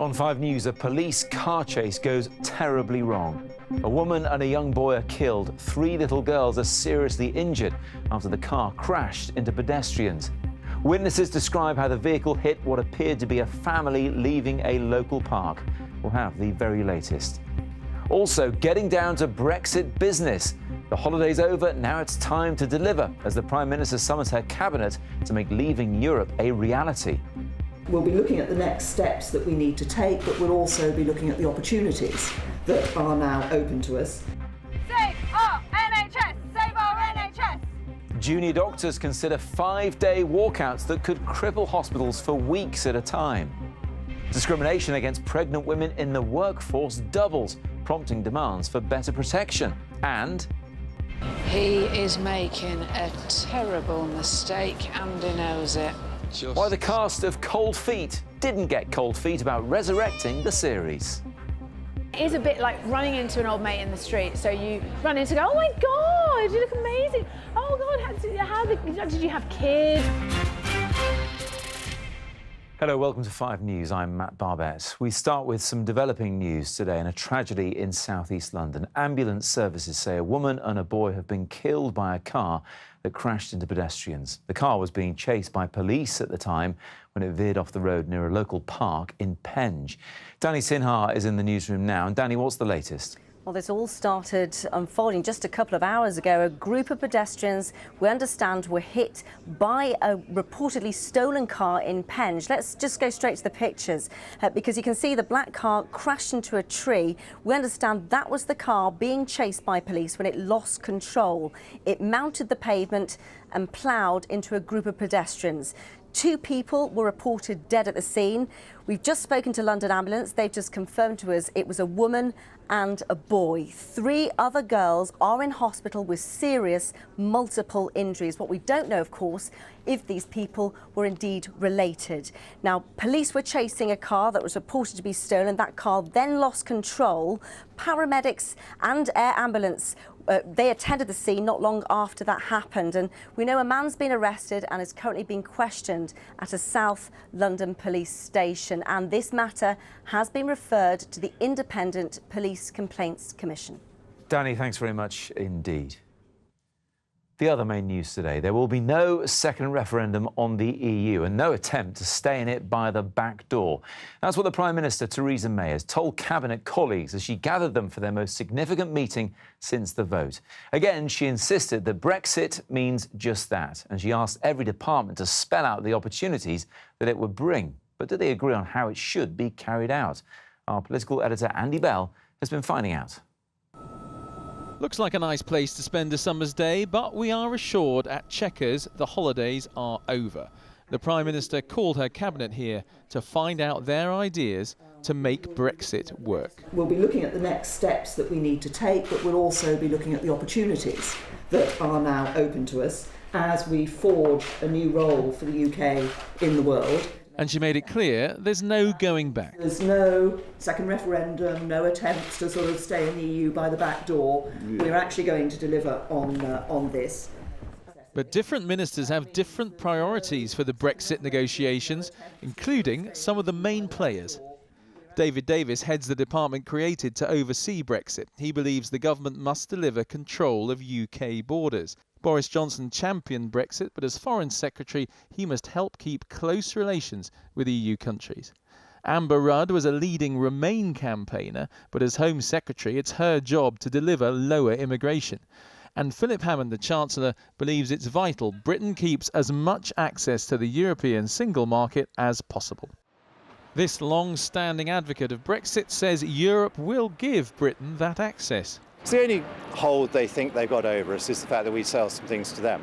On 5 News, a police car chase goes terribly wrong. A woman and a young boy are killed. 3 little girls are seriously injured after the car crashed into pedestrians. Witnesses describe how the vehicle hit what appeared to be a family leaving a local park. We'll have the very latest. Also, getting down to Brexit business. The holiday's over, now it's time to deliver, as the Prime Minister summons her cabinet to make leaving Europe a reality. We'll be looking at the next steps that we need to take, but we'll also be looking at the opportunities that are now open to us. Save our NHS! Save our NHS! Junior doctors consider 5-day walkouts that could cripple hospitals for weeks at a time. Discrimination against pregnant women in the workforce doubles, prompting demands for better protection. And he is making a terrible mistake and he knows it. why the cast of Cold Feet didn't get cold feet about resurrecting the series. It is a bit like running into an old mate in the street. So you run into, go, oh my God, you look amazing. Oh God, how did you have kids? Hello, welcome to 5 News. I'm Matt Barbett. We start with some developing news today and a tragedy in southeast London. Ambulance services say a woman and a boy have been killed by a car that crashed into pedestrians. The car was being chased by police at the time when it veered off the road near a local park in Penge. Danny Sinha is in the newsroom now. And Danny, what's the latest? Well, this all started unfolding just a couple of hours ago. A group of pedestrians, we understand, were hit by a reportedly stolen car in Penge. Let's just go straight to the pictures because you can see the black car crashed into a tree. We understand that was the car being chased by police when it lost control. It mounted the pavement and ploughed into a group of pedestrians. 2 people were reported dead at the scene. We've just spoken to London Ambulance. They've just confirmed to us it was a woman and a boy. 3 other girls are in hospital with serious multiple injuries. What we don't know, of course, if these people were indeed related. Now, police were chasing a car that was reported to be stolen. That car then lost control. Paramedics and air ambulance they attended the scene not long after that happened, and we know a man's been arrested and is currently being questioned at a South London police station, and this matter has been referred to the Independent Police Complaints Commission. Danny, thanks very much indeed. The other main news today, there will be no second referendum on the EU and no attempt to stay in it by the back door. That's what the Prime Minister, Theresa May, has told Cabinet colleagues as she gathered them for their most significant meeting since the vote. Again, she insisted that Brexit means just that, and she asked every department to spell out the opportunities that it would bring. But do they agree on how it should be carried out? Our political editor, Andy Bell, has been finding out. Looks like a nice place to spend a summer's day, but we are assured at Chequers the holidays are over. The Prime Minister called her cabinet here to find out their ideas to make Brexit work. We'll be looking at the next steps that we need to take, but we'll also be looking at the opportunities that are now open to us as we forge a new role for the UK in the world. And she made it clear there's no going back. There's no second referendum, no attempts to sort of stay in the EU by the back door. We're actually going to deliver on this. But different ministers have different priorities for the Brexit negotiations, including some of the main players. David Davis heads the department created to oversee Brexit. He believes the government must deliver control of UK borders. Boris Johnson championed Brexit, but as Foreign Secretary, he must help keep close relations with EU countries. Amber Rudd was a leading Remain campaigner, but as Home Secretary, it's her job to deliver lower immigration. And Philip Hammond, the Chancellor, believes it's vital Britain keeps as much access to the European single market as possible. This long-standing advocate of Brexit says Europe will give Britain that access. The only hold they think they've got over us is the fact that we sell some things to them.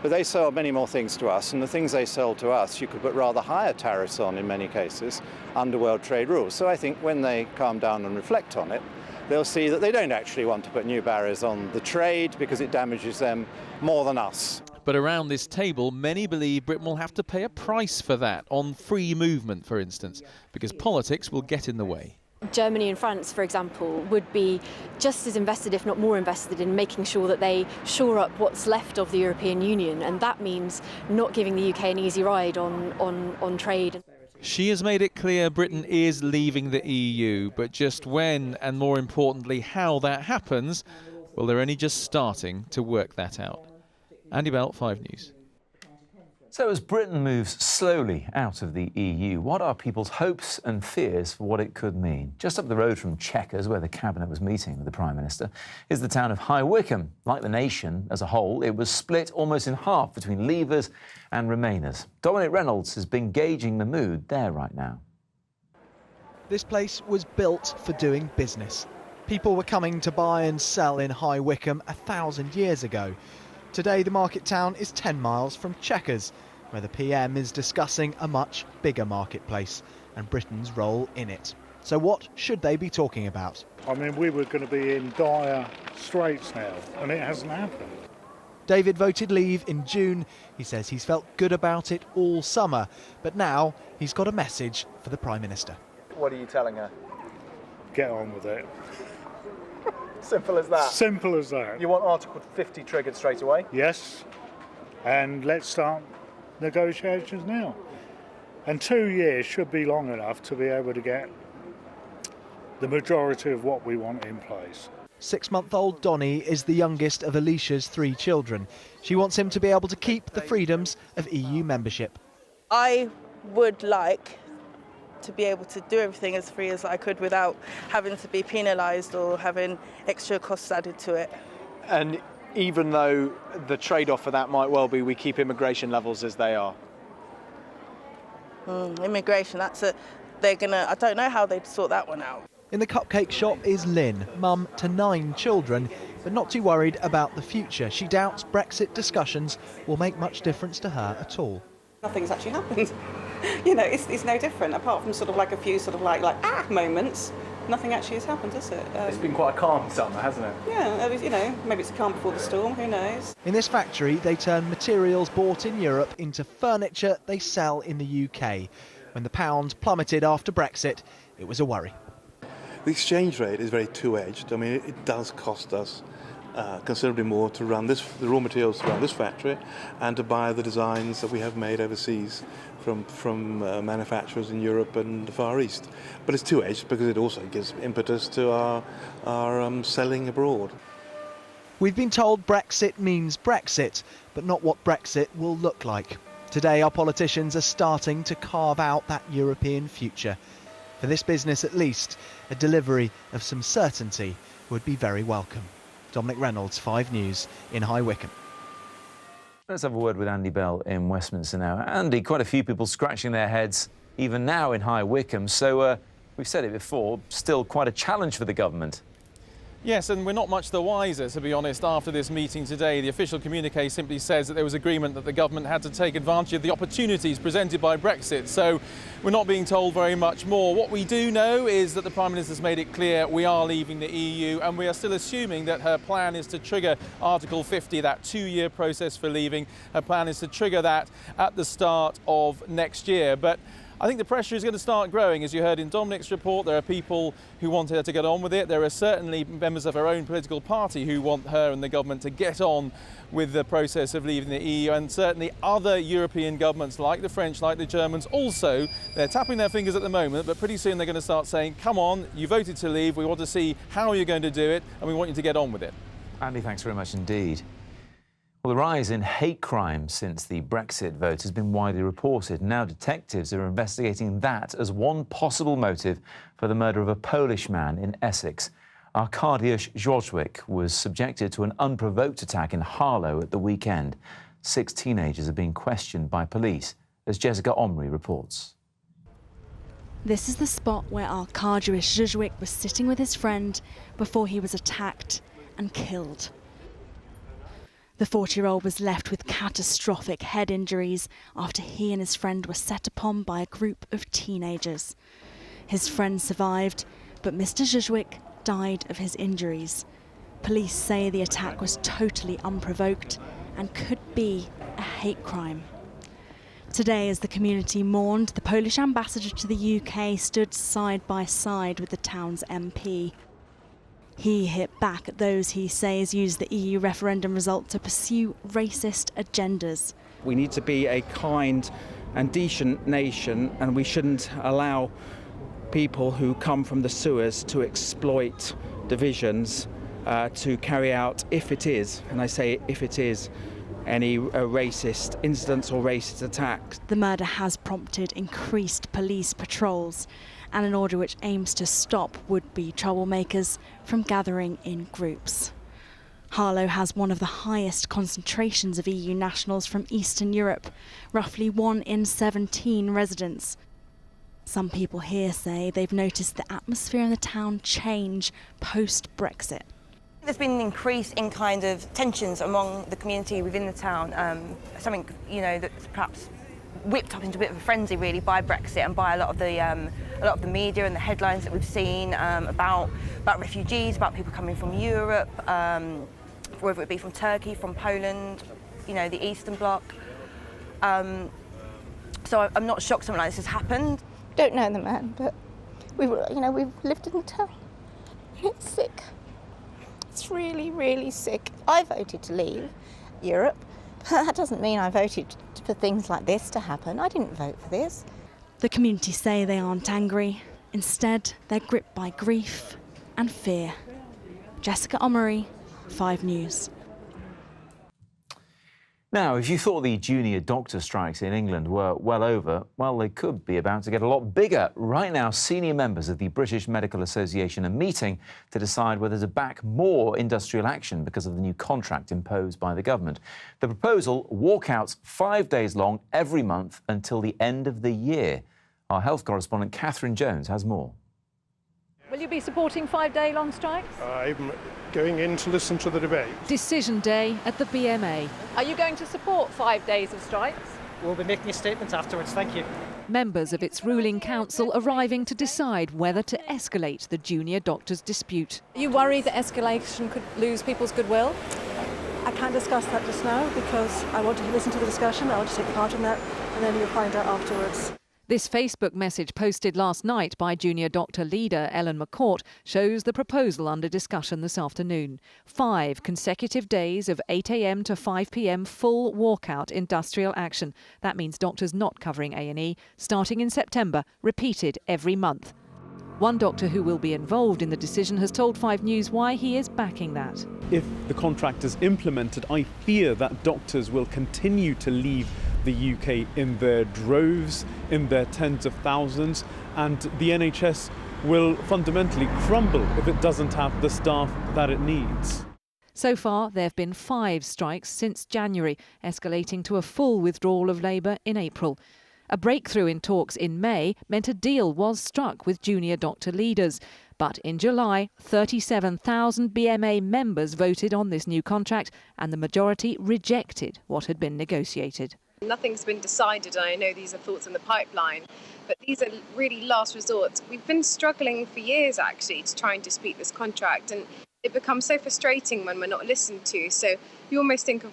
But they sell many more things to us, and the things they sell to us you could put rather higher tariffs on in many cases under world trade rules. So I think when they calm down and reflect on it, they'll see that they don't actually want to put new barriers on the trade because it damages them more than us. But around this table, many believe Britain will have to pay a price for that, on free movement, for instance, because politics will get in the way. Germany and France, for example, would be just as invested, if not more invested, in making sure that they shore up what's left of the European Union, and that means not giving the UK an easy ride on trade. She has made it clear Britain is leaving the EU, but just when and more importantly how that happens, well, they're only just starting to work that out. Andy Bell, 5 News. So as Britain moves slowly out of the EU, what are people's hopes and fears for what it could mean? Just up the road from Chequers, where the Cabinet was meeting with the Prime Minister, is the town of High Wycombe. Like the nation as a whole, it was split almost in half between Leavers and Remainers. Dominic Reynolds has been gauging the mood there right now. This place was built for doing business. People were coming to buy and sell in High Wycombe 1,000 years ago. Today, the market town is 10 miles from Chequers, where the PM is discussing a much bigger marketplace and Britain's role in it. So what should they be talking about? I mean, we were going to be in dire straits now, and it hasn't happened. David voted leave in June. He says he's felt good about it all summer, but now he's got a message for the Prime Minister. What are you telling her? Get on with it. Simple as that? Simple as that. You want Article 50 triggered straight away? Yes, and let's start negotiations now. And 2 years should be long enough to be able to get the majority of what we want in place. 6-month-old Donnie is the youngest of Alicia's 3 children. She wants him to be able to keep the freedoms of EU membership. I would like to be able to do everything as free as I could without having to be penalised or having extra costs added to it. And even though the trade-off for that might well be we keep immigration levels as they are. Immigration, I don't know how they'd sort that one out. In the cupcake shop is Lynn, mum to 9 children, but not too worried about the future. She doubts Brexit discussions will make much difference to her at all. Nothing's actually happened. You know, it's no different, apart from sort of like a few sort of like moments. Nothing actually has happened, has it? It's been quite a calm summer, hasn't it? Yeah, you know, maybe it's a calm before the storm, who knows? In this factory, they turn materials bought in Europe into furniture they sell in the UK. When the pound plummeted after Brexit, it was a worry. The exchange rate is very two-edged. I mean, it does cost us considerably more to run the raw materials to run this factory and to buy the designs that we have made overseas from manufacturers in Europe and the Far East. But it's two-edged because it also gives impetus to our selling abroad. We've been told Brexit means Brexit, but not what Brexit will look like. Today, our politicians are starting to carve out that European future. For this business at least, a delivery of some certainty would be very welcome. Dominic Reynolds, 5 News in High Wycombe. Let's have a word with Andy Bell in Westminster now. Andy, quite a few people scratching their heads even now in High Wycombe. So we've said it before, still quite a challenge for the government. Yes, and we're not much the wiser, to be honest, after this meeting today. The official communiqué simply says that there was agreement that the government had to take advantage of the opportunities presented by Brexit. So we're not being told very much more. What we do know is that the Prime Minister's made it clear we are leaving the EU, and we are still assuming that her plan is to trigger Article 50, that 2-year process for leaving. Her plan is to trigger that at the start of next year. But I think the pressure is going to start growing. As you heard in Dominic's report, there are people who want her to get on with it. There are certainly members of her own political party who want her and the government to get on with the process of leaving the EU, and certainly other European governments like the French, like the Germans also. They're tapping their fingers at the moment, but pretty soon they're going to start saying, come on, you voted to leave, we want to see how you're going to do it, and we want you to get on with it. Andy, thanks very much indeed. Well, the rise in hate crime since the Brexit vote has been widely reported. Now detectives are investigating that as one possible motive for the murder of a Polish man in Essex. Arkadiusz Żorczyk was subjected to an unprovoked attack in Harlow at the weekend. 6 teenagers are being questioned by police, as Jessica Omri reports. This is the spot where Arkadiusz Żorczyk was sitting with his friend before he was attacked and killed. The 40-year-old was left with catastrophic head injuries after he and his friend were set upon by a group of teenagers. His friend survived, but Mr. Żorczyk died of his injuries. Police say the attack was totally unprovoked and could be a hate crime. Today, as the community mourned, the Polish ambassador to the UK stood side by side with the town's MP. He hit back at those he says use the EU referendum result to pursue racist agendas. We need to be a kind, and decent nation, and we shouldn't allow people who come from the sewers to exploit divisions to carry out, if it is, and I say if it is, any racist incidents or racist attacks. The murder has prompted increased police patrols and an order which aims to stop would-be troublemakers from gathering in groups. Harlow has one of the highest concentrations of EU nationals from Eastern Europe, roughly 1 in 17 residents. Some people here say they've noticed the atmosphere in the town change post-Brexit. There's been an increase in kind of tensions among the community within the town, something, you know, that's perhaps whipped up into a bit of a frenzy really by Brexit and by a lot of the media and the headlines that we've seen about refugees, about people coming from Europe, whether it be from Turkey, from Poland, you know, the Eastern Bloc. So I'm not shocked something like this has happened. Don't know the man, but we've lived in the town. It's sick. It's really, really sick. I voted to leave Europe, but that doesn't mean I voted for things like this to happen. I didn't vote for this. The community say they aren't angry. Instead, they're gripped by grief and fear. Jessica Omery, 5 News. Now, if you thought the junior doctor strikes in England were well over, well, they could be about to get a lot bigger. Right now, senior members of the British Medical Association are meeting to decide whether to back more industrial action because of the new contract imposed by the government. The proposal, walkouts 5 days long every month until the end of the year. Our health correspondent Catherine Jones has more. Will you be supporting 5-day-long strikes? I'm going in to listen to the debate. Decision day at the BMA. Are you going to support 5 days of strikes? We'll be making a statement afterwards, thank you. Members of its ruling council arriving to decide whether to escalate the junior doctors' dispute. Are you worried that escalation could lose people's goodwill? I can't discuss that just now because I want to listen to the discussion, I want to take part in that, and then you'll find out afterwards. This Facebook message posted last night by junior doctor leader Ellen McCourt shows the proposal under discussion this afternoon. 5 consecutive days of 8 a.m. to 5 p.m. full walkout industrial action. That means doctors not covering A&E, starting in September, repeated every month. One doctor who will be involved in the decision has told 5 News why he is backing that. If the contract is implemented, I fear that doctors will continue to leave the UK in their droves, in their tens of thousands, and the NHS will fundamentally crumble if it doesn't have the staff that it needs. So far, there have been 5 strikes since January, escalating to a full withdrawal of Labour in April. A breakthrough in talks in May meant a deal was struck with junior doctor leaders. But in July, 37,000 BMA members voted on this new contract and the majority rejected what had been negotiated. Nothing's been decided, and I know these are thoughts in the pipeline, but these are really last resort. We've been struggling for years, actually, to try and dispute this contract, and it becomes so frustrating when we're not listened to. So you almost think of,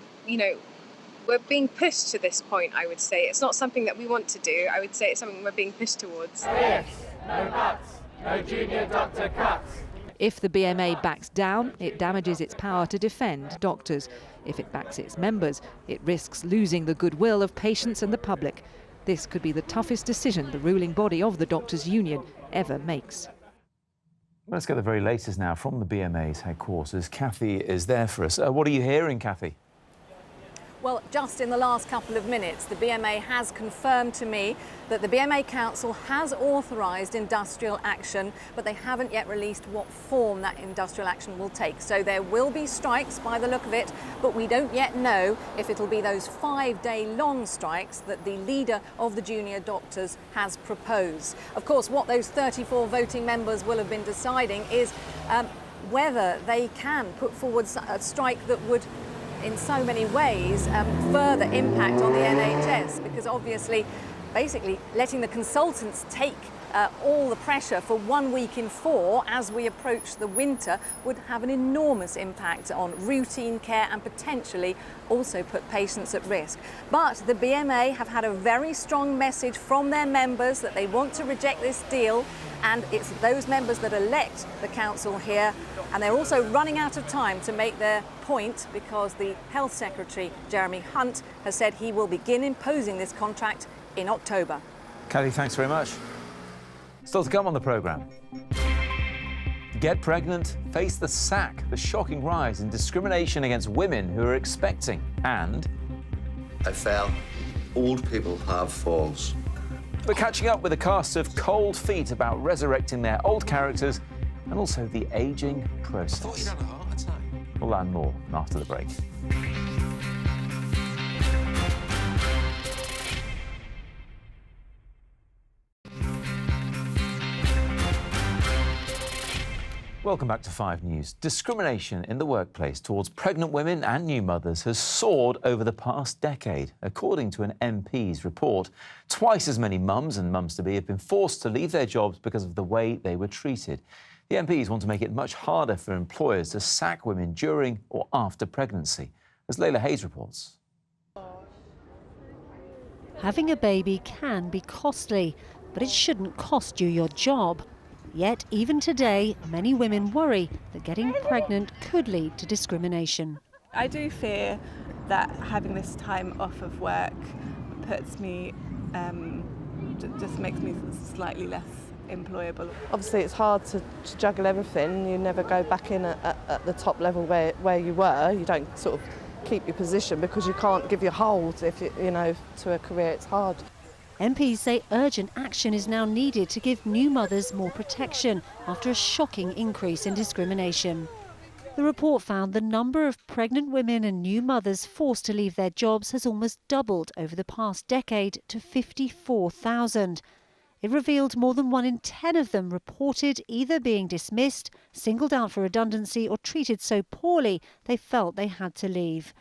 we're being pushed to this point, I would say. It's not something that we want to do. I would say it's something we're being pushed towards. No ifs, no buts, no junior doctor cuts. If the BMA backs down, it damages its power to defend doctors. If it backs its members, it risks losing the goodwill of patients and the public. This could be the toughest decision the ruling body of the Doctors' Union ever makes. Let's get the very latest now from the BMA's headquarters. Kathy is there for us. What are you hearing, Kathy? Well, just in the last couple of minutes, the BMA has confirmed to me that the BMA Council has authorised industrial action, but they haven't yet released what form that industrial action will take. So there will be strikes by the look of it, but we don't yet know if it'll be those 5-day-long strikes that the leader of the junior doctors has proposed. Of course, what those 34 voting members will have been deciding is whether they can put forward a strike that would in so many ways further impact on the NHS, because obviously basically letting the consultants take all the pressure for 1 week in 4 as we approach the winter would have an enormous impact on routine care and potentially also put patients at risk. But the BMA have had a very strong message from their members that they want to reject this deal, and it's those members that elect the council here, and they're also running out of time to make their point because the Health Secretary, Jeremy Hunt, has said he will begin imposing this contract in October. Kelly, thanks very much. Still to come on the programme. Get pregnant, face the sack, the shocking rise in discrimination against women who are expecting, and... I fell. Old people have falls. We're catching up with a cast of Cold Feet about resurrecting their old characters and also the ageing process. I thought you'd had a heart attack. We'll learn more after the break. Welcome back to 5 News. Discrimination in the workplace towards pregnant women and new mothers has soared over the past decade. According to an MP's report, twice as many mums and mums-to-be have been forced to leave their jobs because of the way they were treated. The MPs want to make it much harder for employers to sack women during or after pregnancy. As Layla Hayes reports. Having a baby can be costly, but it shouldn't cost you your job. Yet, even today, many women worry that getting pregnant could lead to discrimination. I do fear that having this time off of work puts me, just makes me slightly less employable. Obviously it's hard to juggle everything. You never go back in at the top level where you were. You don't sort of keep your position because you can't give your hold if you know, to a career. It's hard. MPs say urgent action is now needed to give new mothers more protection after a shocking increase in discrimination. The report found the number of pregnant women and new mothers forced to leave their jobs has almost doubled over the past decade to 54,000. It revealed more than 1 in 10 of them reported either being dismissed, singled out for redundancy or treated so poorly they felt they had to leave.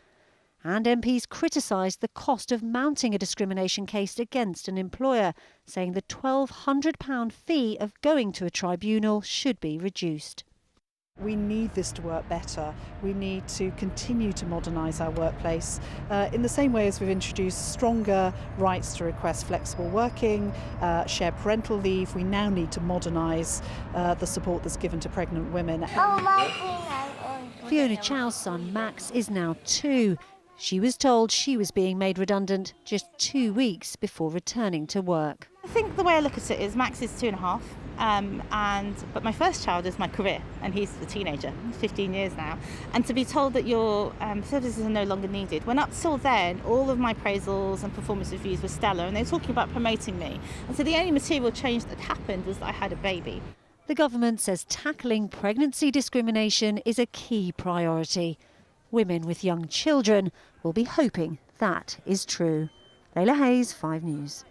And MPs criticised the cost of mounting a discrimination case against an employer, saying the £1,200 fee of going to a tribunal should be reduced. We need this to work better. We need to continue to modernise our workplace in the same way as we've introduced stronger rights to request flexible working, shared parental leave. We now need to modernise the support that's given to pregnant women. Fiona Chow's son Max is now 2. She was told she was being made redundant just 2 weeks before returning to work. I think the way I look at it is Max is 2.5, but my first child is my career, and he's a teenager, 15 years now. And to be told that your services are no longer needed, when up till then all of my appraisals and performance reviews were stellar, and they were talking about promoting me. And so the only material change that happened was that I had a baby. The government says tackling pregnancy discrimination is a key priority. Women with young children will be hoping that is true. Layla Hayes, 5 News.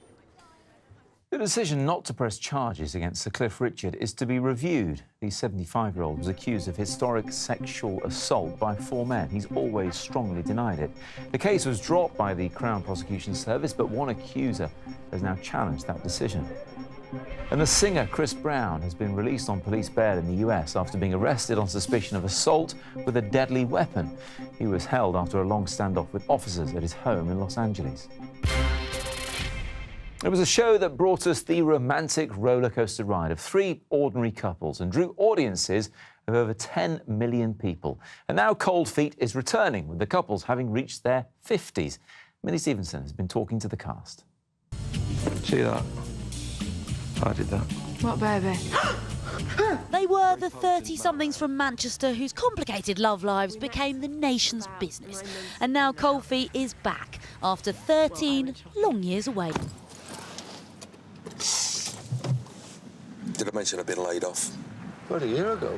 The decision not to press charges against Sir Cliff Richard is to be reviewed. The 75-year-old was accused of historic sexual assault by 4 men. He's always strongly denied it. The case was dropped by the Crown Prosecution Service, but one accuser has now challenged that decision. And the singer Chris Brown has been released on police bail in the US after being arrested on suspicion of assault with a deadly weapon. He was held after a long standoff with officers at his home in Los Angeles. It was a show that brought us the romantic rollercoaster ride of 3 ordinary couples and drew audiences of over 10 million people. And now Cold Feet is returning, with the couples having reached their 50s. Millie Stevenson has been talking to the cast. See that? I did that. What baby? They were the 30-somethings from Manchester whose complicated love lives became the nation's business. And now Cold Feet is back after 13 long years away. Did I mention I've been laid off? About a year ago.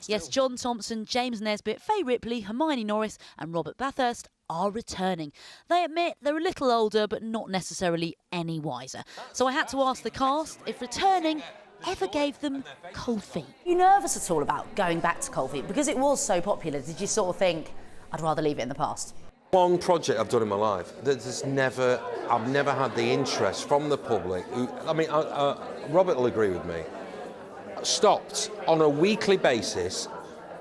Yes, John Thompson, James Nesbitt, Faye Ripley, Hermione Norris and Robert Bathurst are returning. They admit they're a little older, but not necessarily any wiser. So I had to ask the cast if returning ever gave them cold feet. Are you nervous at all about going back to Cold Feet? Because it was so popular, did you sort of think, I'd rather leave it in the past? One project I've done in my life, I've never had the interest from the public. Robert will agree with me. Stopped on a weekly basis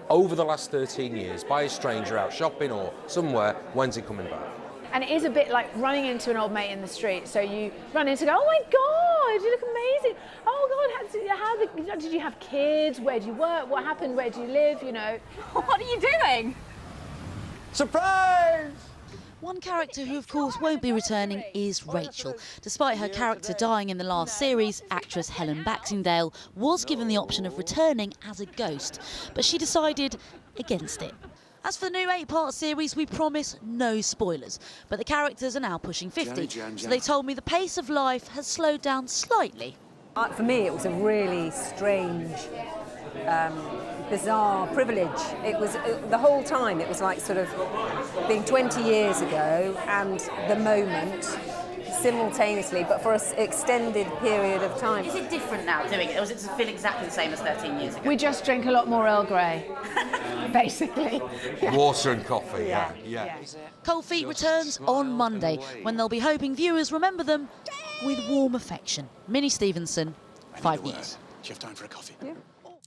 over the last 13 years by a stranger out shopping or somewhere. When's it coming back? And it is a bit like running into an old mate in the street. So you run into, go, oh my God, you look amazing. Oh God, how did you have kids? Where do you work? What happened? Where do you live? You know. What are you doing? Surprise! One character who, of course, won't be returning is Rachel. Despite her character dying in the last series, actress Helen Baxendale was given the option of returning as a ghost, but she decided against it. As for the new 8-part series, we promise no spoilers, but the characters are now pushing 50, so they told me the pace of life has slowed down slightly. For me, it was a really strange, bizarre privilege. It was the whole time. It was like sort of being 20 years ago and the moment simultaneously, but for an extended period of time. Is it different now doing it, or does it feel exactly the same as 13 years ago? We just drink a lot more Earl Grey, basically. Water and coffee, yeah. Cold Feet returns on Monday, when they'll be hoping viewers remember them with warm affection. Minnie Stevenson, 5 News. Do you have time for a coffee? Yeah.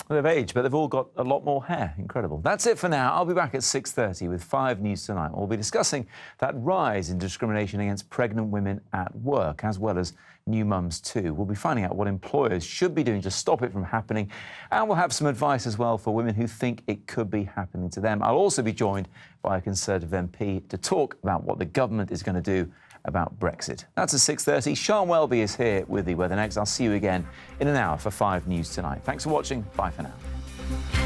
They've aged, but they've all got a lot more hair. Incredible. That's it for now. I'll be back at 6:30 with 5 News Tonight. We'll be discussing that rise in discrimination against pregnant women at work, as well as new mums too. We'll be finding out what employers should be doing to stop it from happening, and we'll have some advice as well for women who think it could be happening to them. I'll also be joined by a Conservative MP to talk about what the government is going to do about Brexit. That's at 6:30. Sean Welby is here with the weather next. I'll see you again in an hour for 5 News Tonight. Thanks for watching. Bye for now.